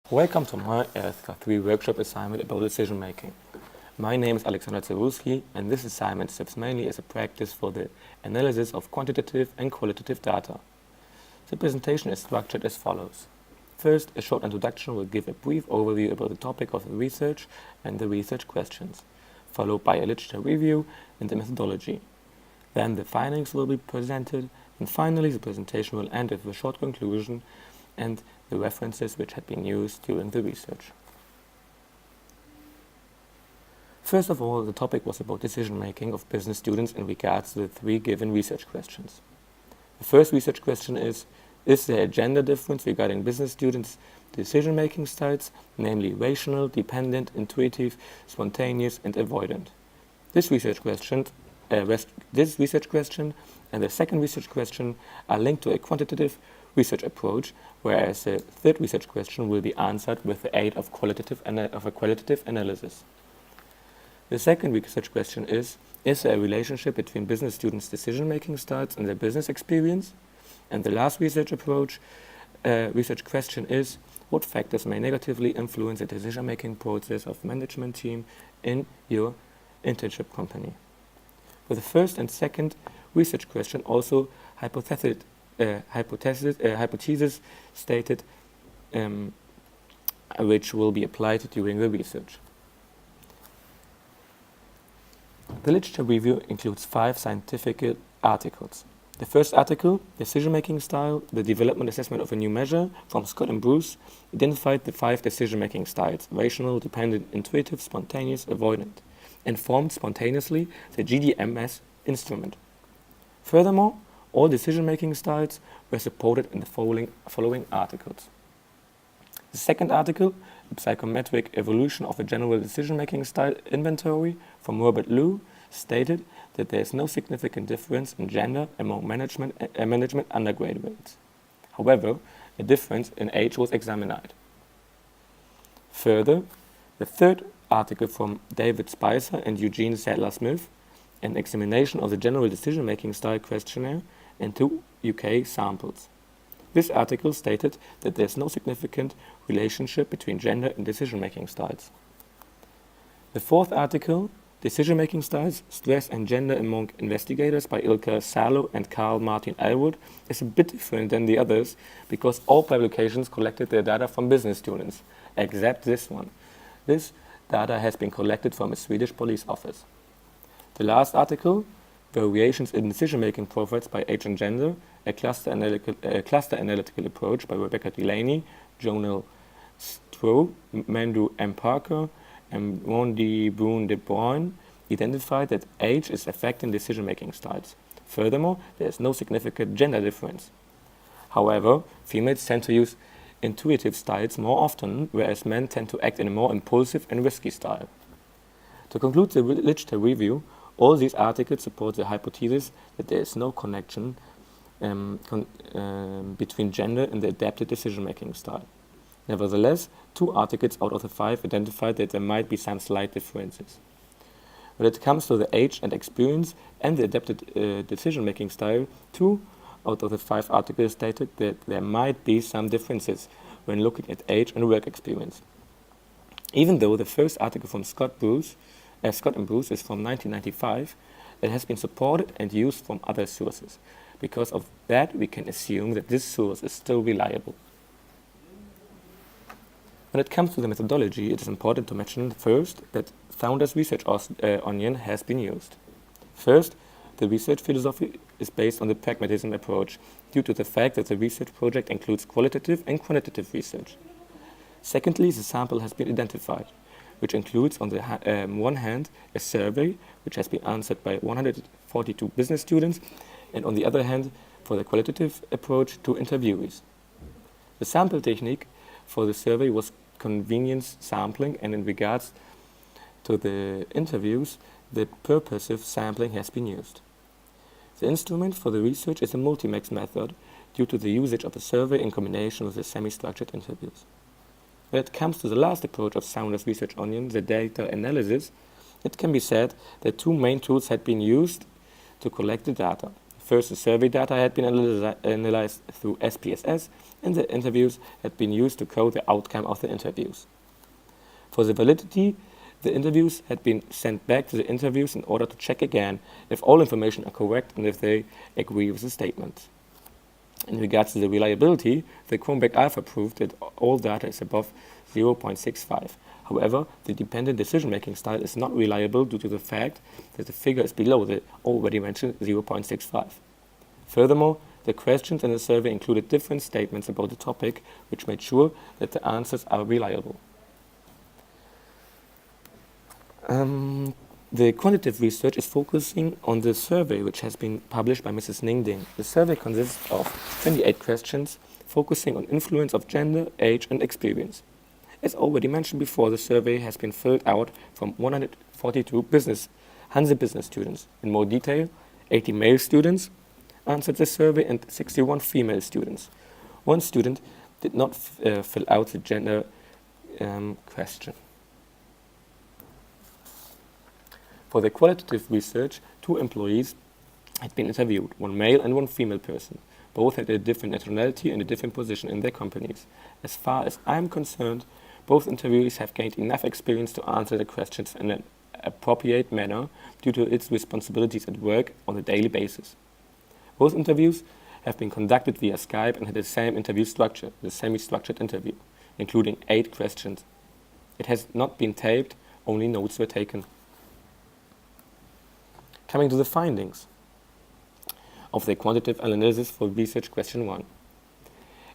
Welcome to my RSK3 Workshop assignment about decision making. My name is Alexander Zawulski, and this assignment serves mainly as a practice for the analysis of quantitative and qualitative data. The presentation is structured as follows. First, a short introduction will give a brief overview about the topic of the research and the research questions, followed by a literature review and the methodology. Then the findings will be presented, and finally the presentation will end with a short conclusion and the references which had been used during the research. First of all, the topic was about decision-making of business students in regards to the three given research questions. The first research question is there a gender difference regarding business students' decision-making styles, namely rational, dependent, intuitive, spontaneous, and avoidant? This research question and the second research question are linked to a quantitative research approach, whereas the third research question will be answered with the aid of a qualitative analysis. The second research question is there a relationship between business students' decision-making styles and their business experience? And the last research question is, what factors may negatively influence the decision-making process of management team in your internship company? For the first and second research question, also hypothesis stated, which will be applied during the research. The literature review includes 5 scientific articles. The first article, Decision-Making Style, the Development Assessment of a New Measure, from Scott and Bruce, identified the 5 decision-making styles: rational, dependent, intuitive, spontaneous, avoidant, and formed spontaneously the GDMS instrument. Furthermore, all decision-making styles were supported in the following articles. The second article, The Psychometric Evolution of a General Decision-Making Style Inventory, from Robert Liu, stated that there is no significant difference in gender among management undergraduates. However, a difference in age was examined. Further, the third article from David Spicer and Eugene Sadler-Smith, an examination of the General Decision-Making Style Questionnaire in 2 UK samples. This article stated that there is no significant relationship between gender and decision-making styles. The fourth article, Decision-Making Styles, Stress and Gender Among Investigators, by Ilka Salo and Carl Martin Elwood, is a bit different than the others because all publications collected their data from business students, except this one. This data has been collected from a Swedish police office. The last article, Variations in Decision-Making Profiles by Age and Gender, a cluster analytical approach by Rebecca Delaney, Jonel Stroh, Mandu M. Parker, and Wendy Boone de Bruyne, identified that age is affecting decision-making styles. Furthermore, there is no significant gender difference. However, females tend to use intuitive styles more often, whereas men tend to act in a more impulsive and risky style. To conclude the literature review, all these articles support the hypothesis that there is no connection between gender and the adapted decision-making style. Nevertheless, 2 articles out of the 5 identified that there might be some slight differences. When it comes to the age and experience and the adapted decision-making style, 2 out of the 5 articles stated that there might be some differences when looking at age and work experience. Even though the first article from Scott and Bruce is from 1995, it has been supported and used from other sources. Because of that, we can assume that this source is still reliable. When it comes to the methodology, it is important to mention first that Founder's research onion has been used. First, the research philosophy is based on the pragmatism approach due to the fact that the research project includes qualitative and quantitative research. Secondly, the sample has been identified, which includes on the one hand a survey which has been answered by 142 business students, and on the other hand, for the qualitative approach, 2 interviewees. The sample technique for the survey was convenience sampling, and in regards to the interviews, the purposive sampling has been used. The instrument for the research is a multi-max method due to the usage of the survey in combination with the semi-structured interviews. When it comes to the last approach of Founder's research onion, the data analysis, it can be said that 2 main tools had been used to collect the data. First, the survey data had been analyzed through SPSS, and the interviews had been used to code the outcome of the interviews. For the validity, the interviews had been sent back to the interviews in order to check again if all information are correct and if they agree with the statement. In regards to the reliability, the Cronberg alpha proved that all data is above 0.65. However, the dependent decision-making style is not reliable due to the fact that the figure is below the already mentioned 0.65. Furthermore, the questions in the survey included different statements about the topic, which made sure that the answers are reliable. The quantitative research is focusing on the survey which has been published by Mrs. Ning Ding. The survey consists of 28 questions focusing on influence of gender, age and experience. As already mentioned before, the survey has been filled out from 142 Hanse business students. In more detail, 80 male students answered the survey and 61 female students. One student did not fill out the gender question. For the qualitative research, 2 employees had been interviewed, one male and one female person. Both had a different nationality and a different position in their companies. As far as I'm concerned, both interviewees have gained enough experience to answer the questions in an appropriate manner due to its responsibilities at work on a daily basis. Both interviews have been conducted via Skype and had the same interview structure, the semi-structured interview, including 8 questions. It has not been taped, only notes were taken. Coming to the findings of the quantitative analysis for research question 1.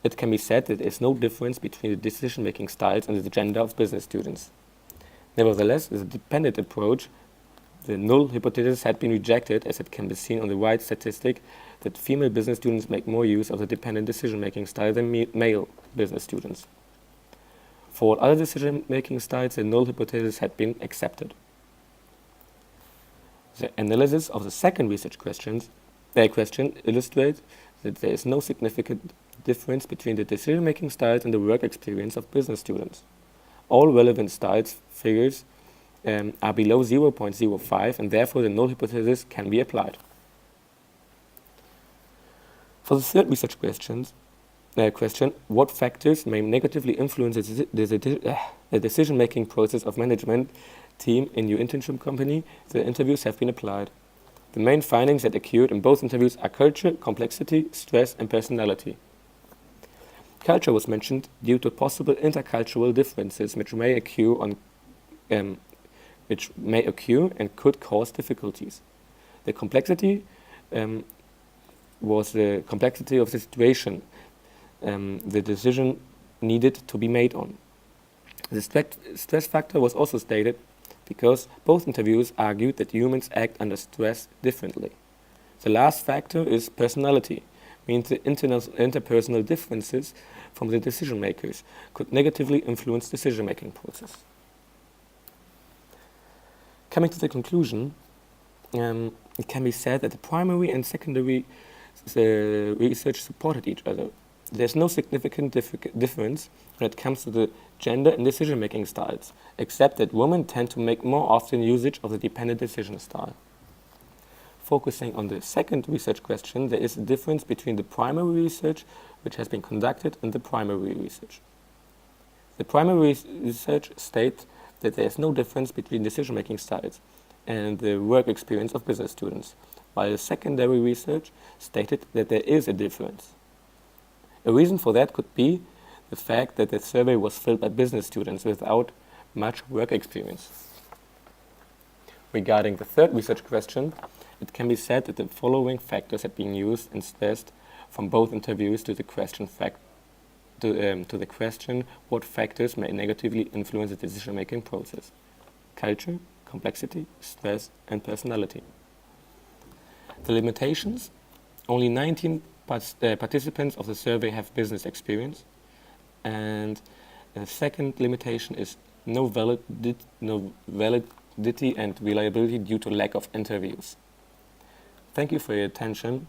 It can be said that there is no difference between the decision-making styles and the gender of business students. Nevertheless, the dependent approach, the null hypothesis, had been rejected, as it can be seen on the right statistic that female business students make more use of the dependent decision-making style than male business students. For all other decision-making styles, the null hypothesis had been accepted. The analysis of the second research question illustrates that there is no significant difference between the decision-making styles and the work experience of business students. All relevant styles figures are below 0.05, and therefore the null hypothesis can be applied. For the third research question, what factors may negatively influence the decision-making process of management team in your internship company, the interviews have been applied. The main findings that occurred in both interviews are culture, complexity, stress, and personality. Culture was mentioned due to possible intercultural differences which may occur and could cause difficulties. The complexity was the complexity of the situation the decision needed to be made on. The stress factor was also stated because both interviews argued that humans act under stress differently. The last factor is personality, means the interpersonal differences from the decision makers could negatively influence decision-making process. Coming to the conclusion, it can be said that the primary and secondary research supported each other. There's no significant difference when it comes to the gender and decision-making styles, except that women tend to make more often usage of the dependent decision style. Focusing on the second research question, there is a difference between the primary research which has been conducted and the primary research. The primary research states that there is no difference between decision-making styles and the work experience of business students, while the secondary research stated that there is a difference. A reason for that could be the fact that the survey was filled by business students without much work experience. Regarding the third research question, it can be said that the following factors have been used and stressed from both interviews to the question what factors may negatively influence the decision-making process: culture, complexity, stress, and personality. The limitations: only 19 participants of the survey have business experience, and the second limitation is no validity and reliability due to lack of interviews. Thank you for your attention.